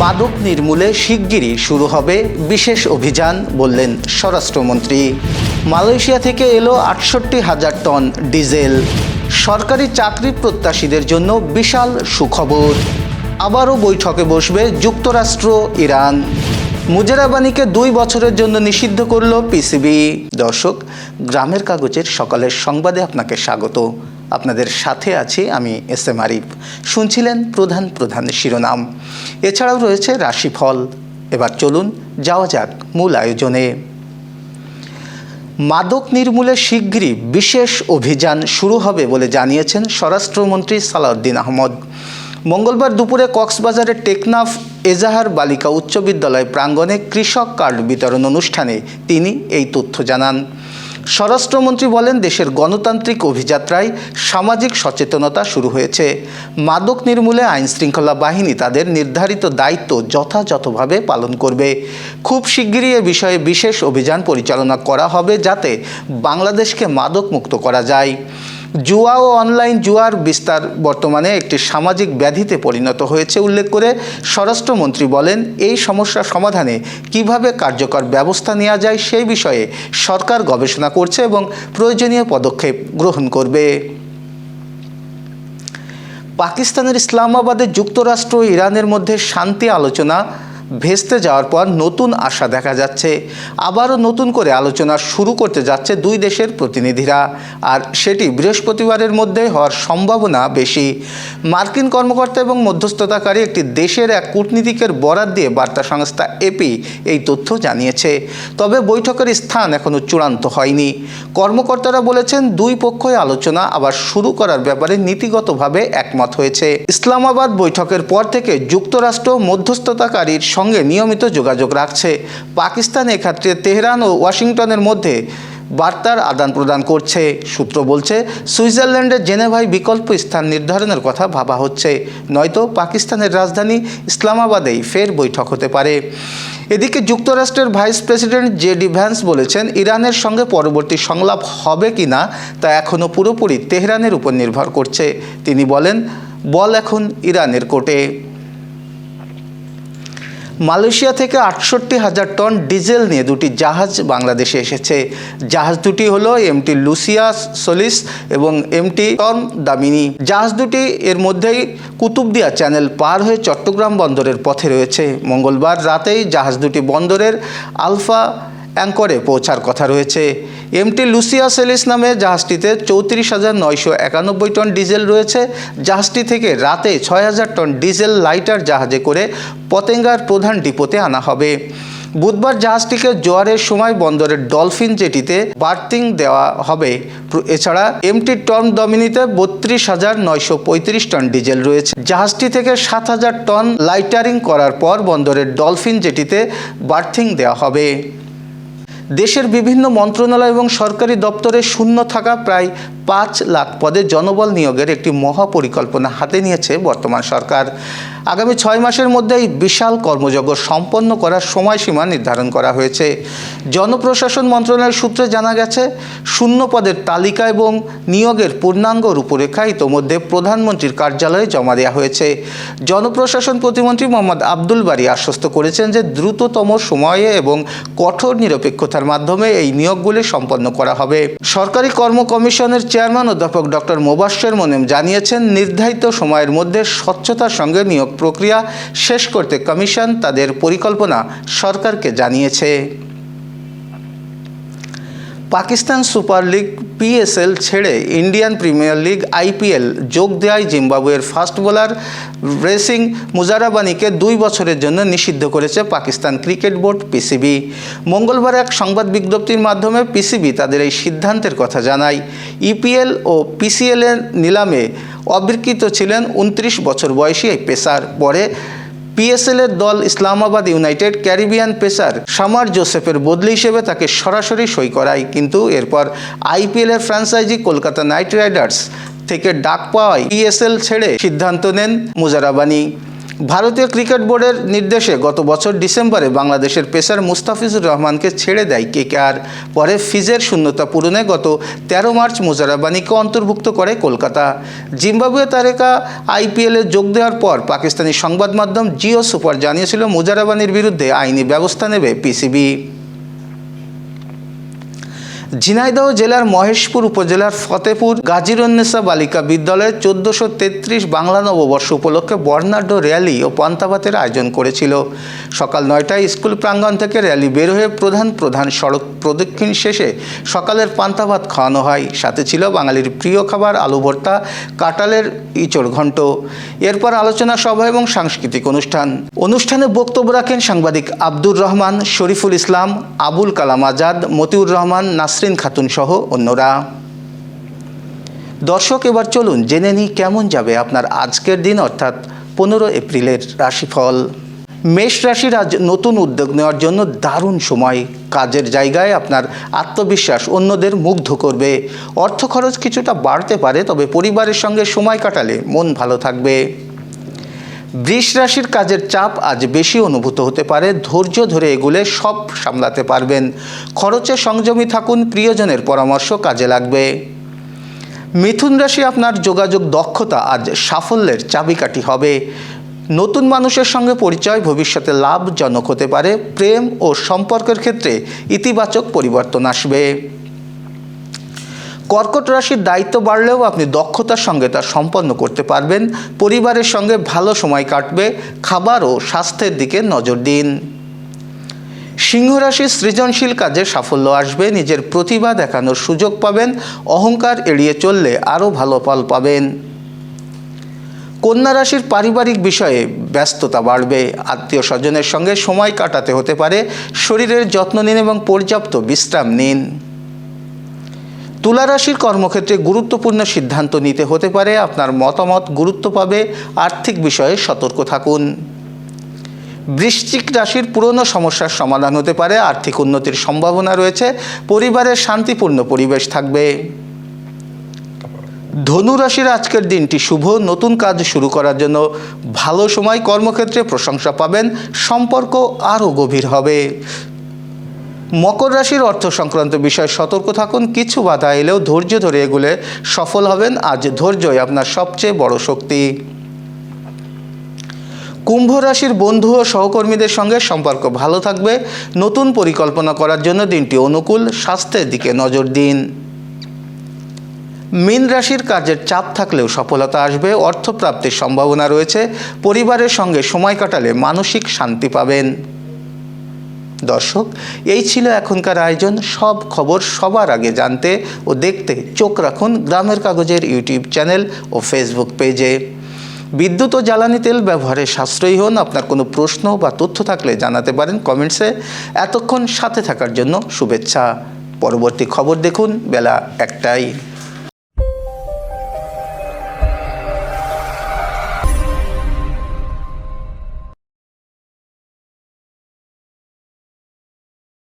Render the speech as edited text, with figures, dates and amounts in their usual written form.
মাদক নির্মূলে শিগগিরই শুরু হবে বিশেষ অভিযান বললেন স্বরাষ্ট্রমন্ত্রী। মালয়েশিয়া থেকে এলো ৬৮,০০০ টন ডিজেল। সরকারি চাকরি প্রত্যাশীদের জন্য বিশাল সুখবর। আবারও বৈঠকে বসবে যুক্তরাষ্ট্র ইরান। মুজারাবানিকে ২ বছরের জন্য নিষিদ্ধ করল পিসিবি। দর্শক, গ্রামের কাগজের সকালের সংবাদে আপনাকে স্বাগত। আপনাদের সাথে আছি আমি এস.এম. আরিফ। শুনছিলেন প্রধান প্রধান শিরোনাম। এছাড়াও রয়েছে রাশিফল। এবার চলুন যাওয়া যাক মূল আয়োজনে। মাদক নির্মূলে শিগগিরই বিশেষ অভিযান শুরু হবে বলে জানিয়েছেন স্বরাষ্ট্রমন্ত্রী সালাউদ্দিন আহমদ। মঙ্গলবার দুপুরে কক্সবাজারের টেকনাফ এজাহার বালিকা উচ্চ বিদ্যালয় প্রাঙ্গণে কৃষক কার্ড বিতরণ অনুষ্ঠানে তিনি এই তথ্য জানান। স্বরাষ্ট্রমন্ত্রী বলেন, দেশের গণতান্ত্রিক অভিযাত্রায় সামাজিক সচেতনতা শুরু হয়েছে। মাদক নির্মূলে আইনশৃঙ্খলা বাহিনী তাদের নির্ধারিত দায়িত্ব যথাযথভাবে পালন করবে। খুব শিগগিরই এ বিষয়ে বিশেষ অভিযান পরিচালনা করা হবে যাতে বাংলাদেশকে মাদক মুক্ত করা যায়। জুয়া ও অনলাইন জুয়ার বিস্তার বর্তমানে একটি সামাজিক ব্যাধিতে পরিণত হয়েছে উল্লেখ করে স্বরাষ্ট্রমন্ত্রী বলেন, এই সমস্যা সমাধানে কিভাবে কার্যকর ব্যবস্থা নেওয়া যায় সেই বিষয়ে সরকার গবেষণা করছে এবং প্রয়োজনীয় পদক্ষেপ গ্রহণ করবে। পাকিস্তানের ইসলামাবাদে যুক্তরাষ্ট্র ও ইরানের মধ্যে শান্তি আলোচনা ভেস্তে যাওয়ার পর নতুন আশা দেখা যাচ্ছে। আবারও নতুন করে আলোচনা শুরু করতে যাচ্ছে দুই দেশের প্রতিনিধিরা, আর সেটি বৃহস্পতিবারের মধ্যে হওয়ার সম্ভাবনা বেশি। মার্কিন কর্মকর্তা এবং মধ্যস্থতাকারী একটি দেশের এক কূটনীতিকের বরাত দিয়ে বার্তা সংস্থা এপি এই তথ্য জানিয়েছে। তবে বৈঠকের স্থান এখনও চূড়ান্ত হয়নি। কর্মকর্তারা বলেছেন, দুই পক্ষই আলোচনা আবার শুরু করার ব্যাপারে নীতিগতভাবে একমত হয়েছে। ইসলামাবাদ বৈঠকের পর থেকে যুক্তরাষ্ট্র মধ্যস্থতাকারীর সঙ্গে নিয়মিত যোগাযোগ রাখছে। পাকিস্তান এক্ষেত্রে তেহরান ও ওয়াশিংটনের মধ্যে বার্তার আদান প্রদান করছে। সূত্র বলছে, সুইজারল্যান্ডের জেনেভায় বিকল্প স্থান নির্ধারণের কথা ভাবা হচ্ছে, নয়তো পাকিস্তানের রাজধানী ইসলামাবাদেই ফের বৈঠক হতে পারে। এদিকে যুক্তরাষ্ট্রের ভাইস প্রেসিডেন্ট জে.ডি. ভ্যান্স বলেছেন, ইরানের সঙ্গে পরবর্তী সংলাপ হবে কিনা তা এখনও পুরোপুরি তেহরানের উপর নির্ভর করছে। তিনি বলেন, বল এখন ইরানের কোর্টে। মালয়েশিয়া থেকে ৬৮,০০০ টন ডিজেল নিয়ে দুটি জাহাজ বাংলাদেশে এসেছে। জাহাজ দুটি হলো এমটি লুসিয়া সলিস এবং এমটি টর্ম দামিনী। জাহাজ দুটি এর মধ্যেই কুতুবদিয়া চ্যানেল পার হয়ে চট্টগ্রাম বন্দরের পথে রয়েছে। মঙ্গলবার রাতেই জাহাজ দুটি বন্দরের আলফা অ্যাঙ্করে পৌঁছার কথা রয়েছে। এমটি লুসিয়া সেলিস নামে জাহাজটিতে ৩৪,৯৯১ টন ডিজেল রয়েছে। জাহাজটি থেকে রাতে ৬,০০০ টন ডিজেল লাইটার জাহাজে করে পতেঙ্গার প্রধান ডিপোতে আনা হবে। বুধবার জাহাজটিকে জোয়ারের সময় বন্দরের ডলফিন জেটিতে বার্থিং দেওয়া হবে। এছাড়া এমটি টর্ম দমিনীতে ৩২,৯৩৫ টন ডিজেল রয়েছে। জাহাজটি থেকে ৭,০০০ টন লাইটারিং করার পর বন্দরের ডলফিন জেটিতে বার্থিং দেওয়া হবে। দেশের বিভিন্ন মন্ত্রণালয় এবং সরকারি দপ্তরে শূন্য থাকা প্রায় ৫ লাখ পদে জনবল নিয়োগের একটি মহাপরিকল্পনা হাতে নিয়েছে বর্তমান সরকার। আগামী ৬ মাসের মধ্যে এই বিশাল কর্মযজ্ঞ সম্পন্ন করার সময়সীমা নির্ধারণ করা হয়েছে। জনপ্রশাসন মন্ত্রণালয়ের সূত্রে জানা গেছে, শূন্য পদের তালিকা এবং নিয়োগের পূর্ণাঙ্গ রূপরেখা ইতোমধ্যে প্রধানমন্ত্রীর কার্যালয়ে জমা দেওয়া হয়েছে। জনপ্রশাসন প্রতিমন্ত্রী মোহাম্মদ আব্দুল বারী আশ্বস্ত করেছেন যে দ্রুততম সময়ে এবং কঠোর নিরপেক্ষতার মাধ্যমে এই নিয়োগগুলি সম্পন্ন করা হবে। সরকারি কর্ম কমিশনের চেয়ারম্যান অধ্যাপক ডক্টর মোবাশ্বের মোনেম জানিয়েছেন, নির্ধারিত সময়ের মধ্যে স্বচ্ছতার সঙ্গে নিয়োগ প্রক্রিয়া শেষ করতে কমিশন তাদের পরিকল্পনা সরকারকে জানিয়েছে। পাকিস্তান সুপার লিগ পিএসএল ছেড়ে ইন্ডিয়ান প্রিমিয়ার লিগ আইপিএল যোগ দেওয়ায় জিম্বাবুয়ের ফাস্ট বোলার রেসিং মুজারাবানিকে ২ বছরের জন্য নিষিদ্ধ করেছে পাকিস্তান ক্রিকেট বোর্ড পিসিবি। মঙ্গলবার এক সংবাদ বিজ্ঞপ্তির মাধ্যমে পিসিবি তাদের এই সিদ্ধান্তের কথা জানায়। ইপিএল ও পিসিএলের নিলামে অবিক্রিত ছিলেন ২৯ বছর বয়সী এই পেসার। পরে পিএসএলের দল Islamabad United Caribbean pacer Shamar জোসেফের বদলি হিসেবে তাকে সরাসরি সই করায়, কিন্তু এরপর আইপিএলের ফ্র্যাঞ্চাইজি কলকাতা নাইট রাইডার্স থেকে ডাক পাওয়ায় পিএসএল ছেড়ে সিদ্ধান্ত নেন মুজারাবানি। ভারতীয় ক্রিকেট বোর্ডের নির্দেশে গত বছর ডিসেম্বরে বাংলাদেশের পেসার মুস্তাফিজুর রহমানকে ছেড়ে দেয় কেকেআর। পরে ফিজের শূন্যতা পূরণে গত 13 মার্চ মুজারাবানিকে অন্তর্ভুক্ত করে কলকাতা। জিম্বাবুয়ে তারকা আইপিএলে যোগ দেওয়ার পর পাকিস্তানি সংবাদ মাধ্যম জিও সুপার জানিয়েছিল মুজারাবানির বিরুদ্ধে আইনি ব্যবস্থা নেবে পিসিবি। ঝিনাইদহ জেলার মহেশপুর উপজেলার ফতেপুর গাজীরুন্নেসা বালিকা বিদ্যালয়ে 1433 বাংলা নববর্ষ উপলক্ষে বর্ণাঢ্য র্যালি ও পান্তাভাতের আয়োজন করেছিল। সকাল 9টায় স্কুল প্রাঙ্গণ থেকে র্যালি বের হয়ে প্রধান সড়ক প্রদক্ষিণ শেষে সকালের পান্তাভাত খাওয়ানো হয়। সাথে ছিল বাঙালির প্রিয় খাবার আলু ভর্তা, কাঁঠালের ইঁচড় ঘণ্ট। এরপর আলোচনা সভা এবং সাংস্কৃতিক অনুষ্ঠানে বক্তব্য রাখেন সাংবাদিক আব্দুর রহমান, শরীফুল ইসলাম, আবুল কালাম আজাদ, মতিউর রহমান, নাসরিন খাতুন সহ অন্যরা। দর্শক, এবার চলুন জেনে নিই কেমন যাবে আপনার আজকের দিন, অর্থাৎ 15 এপ্রিলের রাশিফল। মেষ রাশির আজ নতুন উদ্যোগ নেওয়ার জন্য দারুণ সময়। কাজের জায়গায় আপনার আত্মবিশ্বাস অন্যদের মুগ্ধ করবে। অর্থ খরচ কিছুটা বাড়তে পারে, তবে পরিবারের সঙ্গে সময় কাটালে মন ভালো থাকবে। বৃষ রাশির কাজের চাপ আজ বেশি অনুভূত হতে পারে। ধৈর্য ধরে এগুলে সব সামলাতে পারবেন। খরচে সংযমী থাকুন, প্রিয়জনের পরামর্শ কাজে লাগবে। মিথুন রাশি, আপনার যোগাযোগ দক্ষতা আজ সাফল্যের চাবিকাঠি হবে। নতুন মানুষের সঙ্গে পরিচয় ভবিষ্যতে লাভজনক হতে পারে। প্রেম ও সম্পর্কের ক্ষেত্রে ইতিবাচক পরিবর্তন আসবে। কর্কট রাশির দায়িত্ব বাড়লেও আপনি দক্ষতার সঙ্গে তা সম্পন্ন করতে পারবেন। পরিবারের সঙ্গে ভালো সময় কাটবে। খাবার ও স্বাস্থ্যের দিকে নজর দিন। সিংহ রাশির সৃজনশীল কাজে সাফল্য আসবে। নিজের প্রতিভা দেখানোর সুযোগ পাবেন। অহংকার এড়িয়ে চললে আরও ভালো ফল পাবেন। কন্যা রাশির পারিবারিক বিষয়ে ব্যস্ততা বাড়বে। আত্মীয় স্বজনের সঙ্গে সময় কাটাতে হতে পারে। শরীরের যত্ন নিন এবং পর্যাপ্ত বিশ্রাম নিন। তুলা রাশির কর্মক্ষেত্রে গুরুত্বপূর্ণ সিদ্ধান্ত নিতে হতে পারে। আপনার মতামত গুরুত্ব পাবে। আর্থিক বিষয়ে সতর্ক থাকুন। বৃশ্চিক রাশির পুরনো সমস্যার সমাধান হতে পারে। আর্থিক উন্নতির সম্ভাবনা রয়েছে। পরিবারের শান্তিপূর্ণ পরিবেশ থাকবে। ধনু রাশির আজকের দিনটি শুভ। নতুন কাজ শুরু করার জন্য ভালো সময়। কর্মক্ষেত্রে প্রশংসা পাবেন। সম্পর্ক আরও গভীর হবে। মকর রাশির অর্থ সংক্রান্ত বিষয়ে সতর্ক থাকুন। কিছু বাধা এলেও ধৈর্য ধরে এগুলে সফল হবেন। আজ ধৈর্যই আপনার সবচেয়ে বড় শক্তি। কুম্ভ রাশির বন্ধু ও সহকর্মীদের সঙ্গে সম্পর্ক ভালো থাকবে। নতুন পরিকল্পনা করার জন্য দিনটি অনুকূল। স্বাস্থ্যের দিকে নজর দিন। মীন রাশির কাজের চাপ থাকলেও সফলতা আসবে। অর্থপ্রাপ্তির সম্ভাবনা রয়েছে। পরিবারের সঙ্গে সময় কাটালে মানসিক শান্তি পাবেন। দর্শক, এই ছিল এখনকার আয়োজন। সব খবর সবার আগে জানতে ও দেখতে চোখ রাখুন গ্রামের কাগজের ইউটিউব চ্যানেল ও ফেসবুক পেজে। বিদ্যুৎ ও জ্বালানি তেল ব্যবহারে সাশ্রয়ী হন। আপনার কোনো প্রশ্ন বা তথ্য থাকলে জানাতে পারেন কমেন্টসে। এতক্ষণ সাথে থাকার জন্য শুভেচ্ছা। পরবর্তী খবর দেখুন বেলা 1টায়।